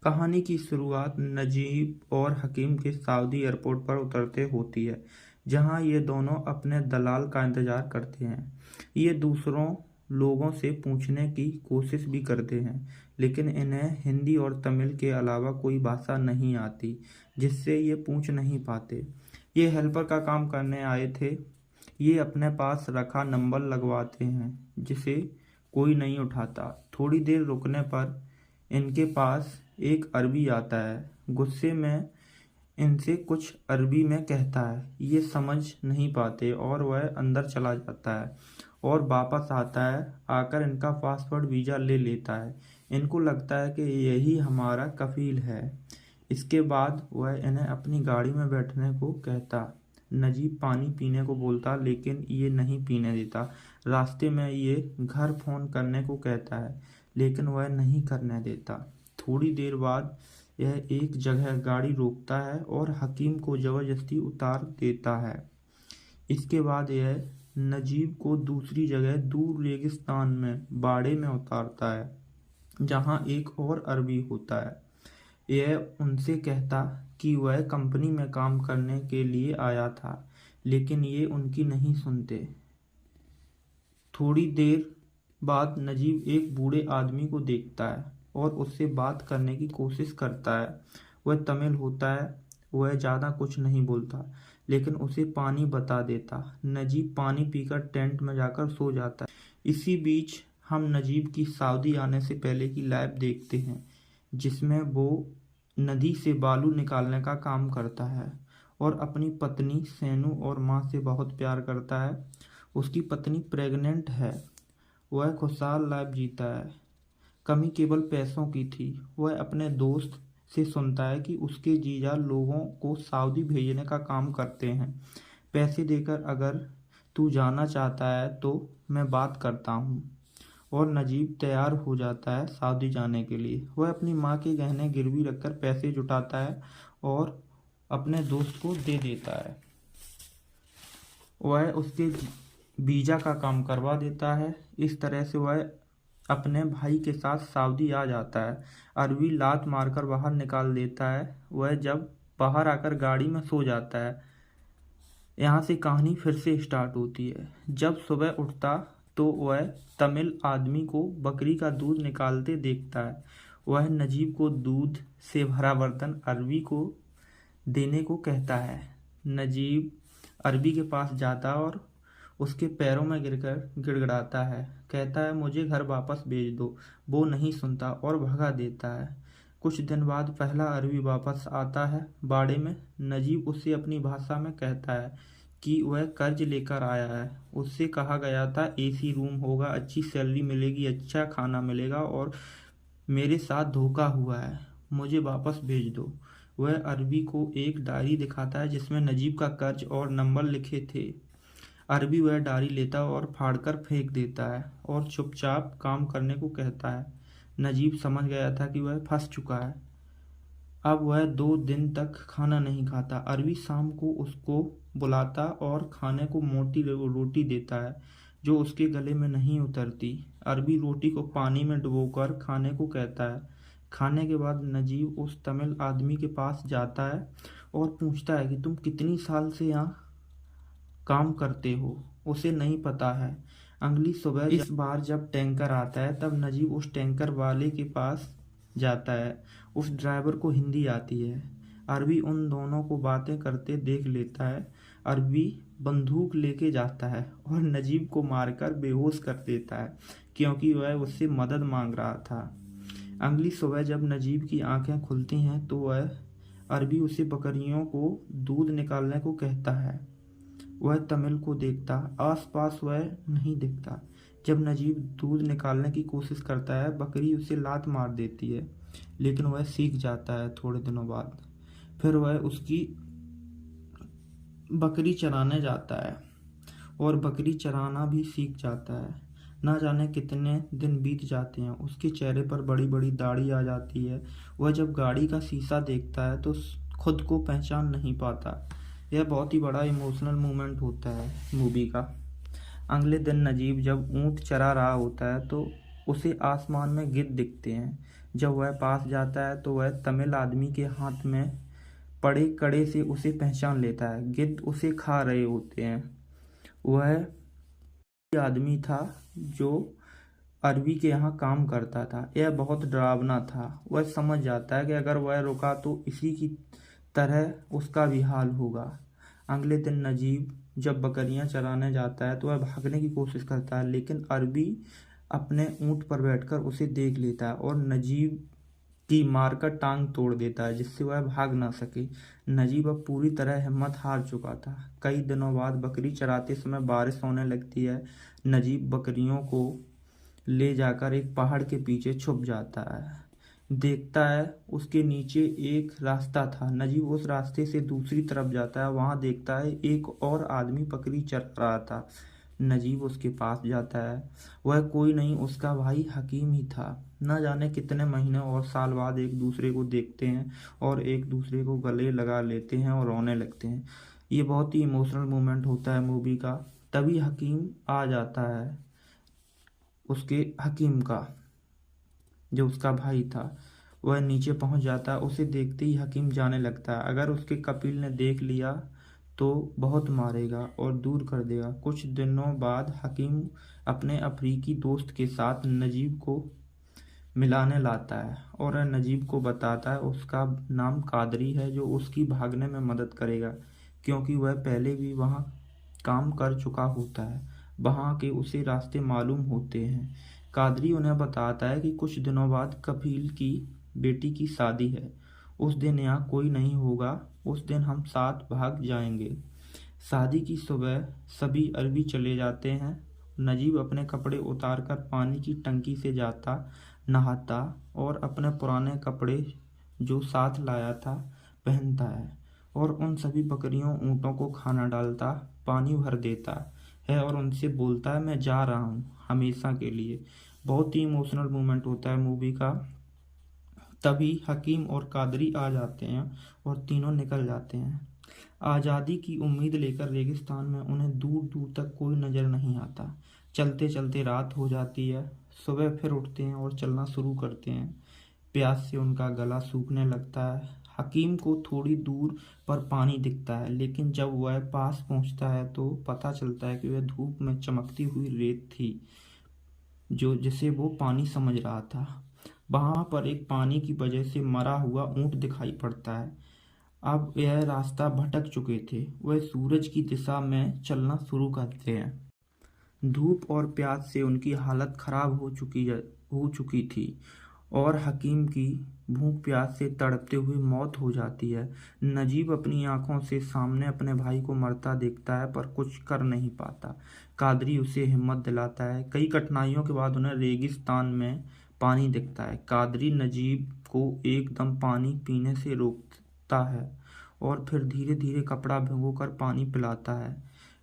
कहानी की शुरुआत नजीब और हकीम के सऊदी एयरपोर्ट पर उतरते होती है, जहां ये दोनों अपने दलाल का इंतजार करते हैं। ये दूसरों लोगों से पूछने की कोशिश भी करते हैं, लेकिन इन्हें हिंदी और तमिल के अलावा कोई भाषा नहीं आती, जिससे ये पूछ नहीं पाते। ये हेल्पर का काम करने आए थे। ये अपने पास रखा नंबर लगवाते हैं, जिसे कोई नहीं उठाता। थोड़ी देर रुकने पर इनके पास एक अरबी आता है। गुस्से में इनसे कुछ अरबी में कहता है। ये समझ नहीं पाते और वह अंदर चला जाता है और वापस आता है। आकर इनका पासपोर्ट वीज़ा ले लेता है। इनको लगता है कि यही हमारा कफील है। इसके बाद वह इन्हें अपनी गाड़ी में बैठने को कहता। नजीब पानी पीने को बोलता, लेकिन ये नहीं पीने देता। रास्ते में ये घर फ़ोन करने को कहता है, लेकिन वह नहीं करने देता। थोड़ी देर बाद यह एक जगह गाड़ी रोकता है और हकीम को ज़बरदस्ती उतार देता है। इसके बाद यह नजीब को दूसरी जगह दूर रेगिस्तान में बाड़े में उतारता है, जहाँ एक और अरबी होता है। यह उनसे कहता कि वह कंपनी में काम करने के लिए आया था, लेकिन ये उनकी नहीं सुनते। थोड़ी देर बाद नजीब एक बूढ़े आदमी को देखता है और उससे बात करने की कोशिश करता है। वह तमिल होता है। वह ज़्यादा कुछ नहीं बोलता, लेकिन उसे पानी बता देता। नजीब पानी पीकर टेंट में जाकर सो जाता है। इसी बीच हम नजीब की सऊदी आने से पहले की लाइफ देखते हैं, जिसमें वो नदी से बालू निकालने का काम करता है और अपनी पत्नी सेनू और माँ से बहुत प्यार करता है। उसकी पत्नी प्रेग्नेंट है। वह खुशहाल लाइफ जीता है। कमी केवल पैसों की थी। वह अपने दोस्त से सुनता है कि उसके जीजा लोगों को सऊदी भेजने का काम करते हैं। पैसे देकर अगर तू जाना चाहता है तो मैं बात करता हूँ। और नजीब तैयार हो जाता है सऊदी जाने के लिए। वह अपनी माँ के गहने गिरवी रखकर पैसे जुटाता है और अपने दोस्त को दे देता है। वह उसके वीज़ा का काम करवा देता है। इस तरह से वह अपने भाई के साथ सऊदी आ जाता है। अरबी लात मारकर बाहर निकाल देता है। वह जब बाहर आकर गाड़ी में सो जाता है। यहाँ से कहानी फिर से स्टार्ट होती है। जब सुबह उठता तो वह तमिल आदमी को बकरी का दूध निकालते देखता है। वह नजीब को दूध से भरा बर्तन अरबी को देने को कहता है। नजीब अरबी के पास जाता और उसके पैरों में गिरकर गिड़गिड़ाता है। कहता है, मुझे घर वापस भेज दो। वो नहीं सुनता और भगा देता है। कुछ दिन बाद पहला अरबी वापस आता है बाड़े में। नजीब उससे अपनी भाषा में कहता है कि वह कर्ज लेकर आया है। उससे कहा गया था एसी रूम होगा, अच्छी सैलरी मिलेगी, अच्छा खाना मिलेगा, और मेरे साथ धोखा हुआ है। मुझे वापस भेज दो। वह अरबी को एक डायरी दिखाता है जिसमें नजीब का कर्ज और नंबर लिखे थे। अरबी वह डायरी लेता और फाड़कर फेंक देता है और चुपचाप काम करने को कहता है। नजीब समझ गया था कि वह फंस चुका है। अब वह 2 दिन तक खाना नहीं खाता। अरबी शाम को उसको बुलाता और खाने को मोटी रोटी देता है, जो उसके गले में नहीं उतरती। अरबी रोटी को पानी में डुबोकर खाने को कहता है। खाने के बाद नजीब उस तमिल आदमी के पास जाता है और पूछता है कि तुम कितनी साल से यहाँ काम करते हो। उसे नहीं पता है। अगली सुबह इस बार जब टैंकर आता है, तब नजीब उस टैंकर वाले के पास जाता है। उस ड्राइवर को हिंदी आती है। अरबी उन दोनों को बातें करते देख लेता है। अरबी बंदूक लेके जाता है और नजीब को मारकर बेहोश कर देता है, क्योंकि वह उससे मदद मांग रहा था। अगली सुबह जब नजीब की आंखें खुलती हैं तो वह अरबी उसे बकरियों को दूध निकालने को कहता है। वह तमिल को देखता, आसपास वह नहीं दिखता। जब नजीब दूध निकालने की कोशिश करता है, बकरी उसे लात मार देती है, लेकिन वह सीख जाता है। थोड़े दिनों बाद फिर वह उसकी बकरी चराने जाता है और बकरी चराना भी सीख जाता है। ना जाने कितने दिन बीत जाते हैं। उसके चेहरे पर बड़ी बड़ी दाढ़ी आ जाती है। वह जब गाड़ी का शीशा देखता है तो खुद को पहचान नहीं पाता। यह बहुत ही बड़ा इमोशनल मोमेंट होता है मूवी का। अगले दिन नजीब जब ऊँट चरा रहा होता है तो उसे आसमान में गिद्ध दिखते हैं। जब वह पास जाता है तो वह तमिल आदमी के हाथ में पड़े कड़े से उसे पहचान लेता है। गिद्ध उसे खा रहे होते हैं। वह आदमी था जो अरबी के यहाँ काम करता था। यह बहुत डरावना था। वह समझ जाता है कि अगर वह रुका तो इसी की तरह उसका भी हाल होगा। अगले दिन नजीब जब बकरियां चराने जाता है तो वह भागने की कोशिश करता है, लेकिन अरबी अपने ऊंट पर बैठकर उसे देख लेता है और नजीब की मारकर टांग तोड़ देता है, जिससे वह भाग ना सके। नजीब अब पूरी तरह हिम्मत हार चुका था। कई दिनों बाद बकरी चराते समय बारिश होने लगती है। नजीब बकरियों को ले जाकर एक पहाड़ के पीछे छुप जाता है। देखता है उसके नीचे एक रास्ता था। नजीब उस रास्ते से दूसरी तरफ जाता है। वहां देखता है एक और आदमी बकरी चर रहा था। नजीब उसके पास जाता है। वह कोई नहीं, उसका भाई हकीम ही था। न जाने कितने महीने और साल बाद एक दूसरे को देखते हैं और एक दूसरे को गले लगा लेते हैं और रोने लगते हैं। ये बहुत ही इमोशनल मोमेंट होता है मूवी का। तभी हकीम आ जाता है, उसके हकीम का जो उसका भाई था। वह नीचे पहुंच जाता है। उसे देखते ही हकीम जाने लगता है। अगर उसके कपिल ने देख लिया तो बहुत मारेगा और दूर कर देगा। कुछ दिनों बाद हकीम अपने अफ्रीकी दोस्त के साथ नजीब को मिलाने लाता है और नजीब को बताता है उसका नाम कादरी है, जो उसकी भागने में मदद करेगा, क्योंकि वह पहले भी वहाँ काम कर चुका होता है। वहाँ के उसे रास्ते मालूम होते हैं। कादरी उन्हें बताता है कि कुछ दिनों बाद कफील की बेटी की शादी है। उस दिन यहाँ कोई नहीं होगा। उस दिन हम साथ भाग जाएंगे। शादी की सुबह सभी अरबी चले जाते हैं। नजीब अपने कपड़े उतारकर पानी की टंकी से जाता, नहाता और अपने पुराने कपड़े जो साथ लाया था पहनता है और उन सभी बकरियों ऊँटों को खाना डालता, पानी भर देता है और उनसे बोलता है मैं जा रहा हूँ हमेशा के लिए। बहुत ही इमोशनल मोमेंट होता है मूवी का। तभी हकीम और कादरी आ जाते हैं और तीनों निकल जाते हैं। आज़ादी की उम्मीद लेकर रेगिस्तान में उन्हें दूर दूर तक कोई नज़र नहीं आता। चलते चलते रात हो जाती है। सुबह फिर उठते हैं और चलना शुरू करते हैं। प्यास से उनका गला सूखने लगता है। हकीम को थोड़ी दूर पर पानी दिखता है, लेकिन जब वह पास पहुंचता है तो पता चलता है कि वह धूप में चमकती हुई रेत थी, जो जिसे वो पानी समझ रहा था। वहां पर एक पानी की वजह से मरा हुआ ऊंट दिखाई पड़ता है। अब यह रास्ता भटक चुके थे। वह सूरज की दिशा में चलना शुरू करते हैं। धूप और प्यास से उनकी हालत खराब हो चुकी थी और हकीम की भूख प्यास से तड़पते हुए मौत हो जाती है। नजीब अपनी आंखों से सामने अपने भाई को मरता देखता है, पर कुछ कर नहीं पाता। कादरी उसे हिम्मत दिलाता है। कई कठिनाइयों के बाद उन्हें रेगिस्तान में पानी दिखता है। कादरी नजीब को एकदम पानी पीने से रोकता है और फिर धीरे धीरे कपड़ा भिगोकर पानी पिलाता है।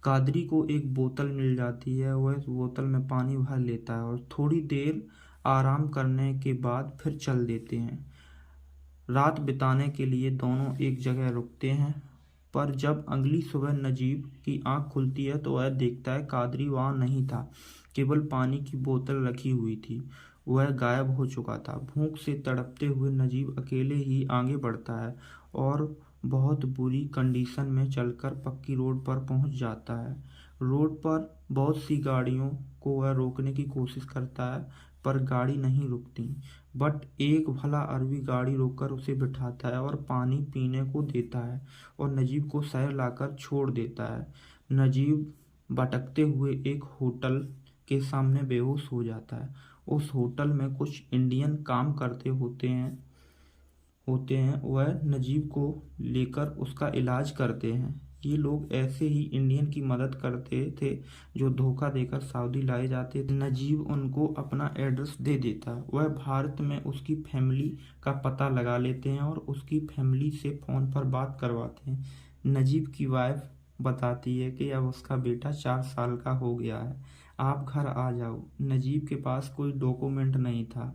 कादरी को एक बोतल मिल जाती है। वह इस बोतल में पानी भर लेता है और थोड़ी देर आराम करने के बाद फिर चल देते हैं। रात बिताने के लिए दोनों एक जगह रुकते हैं, पर जब अगली सुबह नजीब की आंख खुलती है तो वह देखता है कादरी वहां नहीं था। केवल पानी की बोतल रखी हुई थी। वह गायब हो चुका था। भूख से तड़पते हुए नजीब अकेले ही आगे बढ़ता है और बहुत बुरी कंडीशन में चलकर पक्की रोड पर पहुंच जाता है। रोड पर बहुत सी गाड़ियों को वह रोकने की कोशिश करता है, पर गाड़ी नहीं रुकती। बट एक भला अरबी गाड़ी रोककर उसे बिठाता है और पानी पीने को देता है और नजीब को शहर लाकर छोड़ देता है। नजीब भटकते हुए एक होटल के सामने बेहोश हो जाता है। उस होटल में कुछ इंडियन काम करते होते हैं। वह नजीब को लेकर उसका इलाज करते हैं। ये लोग ऐसे ही इंडियन की मदद करते थे जो धोखा देकर सऊदी लाए जाते थे। नजीब उनको अपना एड्रेस दे देता है। वह भारत में उसकी फैमिली का पता लगा लेते हैं और उसकी फैमिली से फ़ोन पर बात करवाते हैं। नजीब की वाइफ बताती है कि अब उसका बेटा 4 साल का हो गया है, आप घर आ जाओ। नजीब के पास कोई डॉक्यूमेंट नहीं था।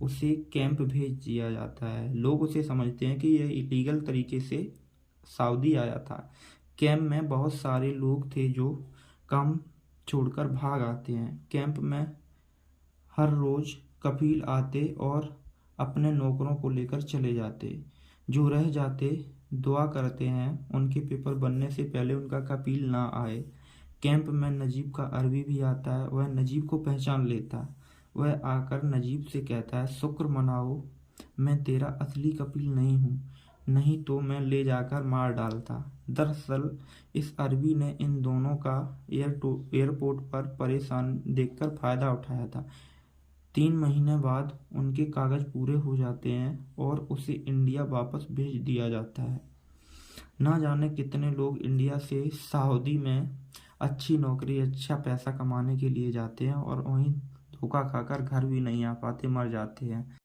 उसे कैंप भेज दिया जाता है। लोग उसे समझते हैं कि यह इलीगल तरीके से सऊदी आया था। कैंप में बहुत सारे लोग थे जो काम छोड़कर भाग आते हैं। कैंप में हर रोज कफील आते और अपने नौकरों को लेकर चले जाते। जो रह जाते दुआ करते हैं उनके पेपर बनने से पहले उनका कफील ना आए। कैंप में नजीब का अरबी भी आता है। वह नजीब को पहचान लेता। वह आकर नजीब से कहता है, शुक्र मनाओ मैं तेरा असली कफील नहीं हूँ, नहीं तो मैं ले जाकर मार डालता। दरअसल इस अरबी ने इन दोनों का एयरपोर्ट पर परेशान देखकर फायदा उठाया था। 3 महीने बाद उनके कागज पूरे हो जाते हैं और उसे इंडिया वापस भेज दिया जाता है। ना जाने कितने लोग इंडिया से सऊदी में अच्छी नौकरी, अच्छा पैसा कमाने के लिए जाते हैं और वहीं धोखा खाकर घर भी नहीं आ पाते, मर जाते हैं।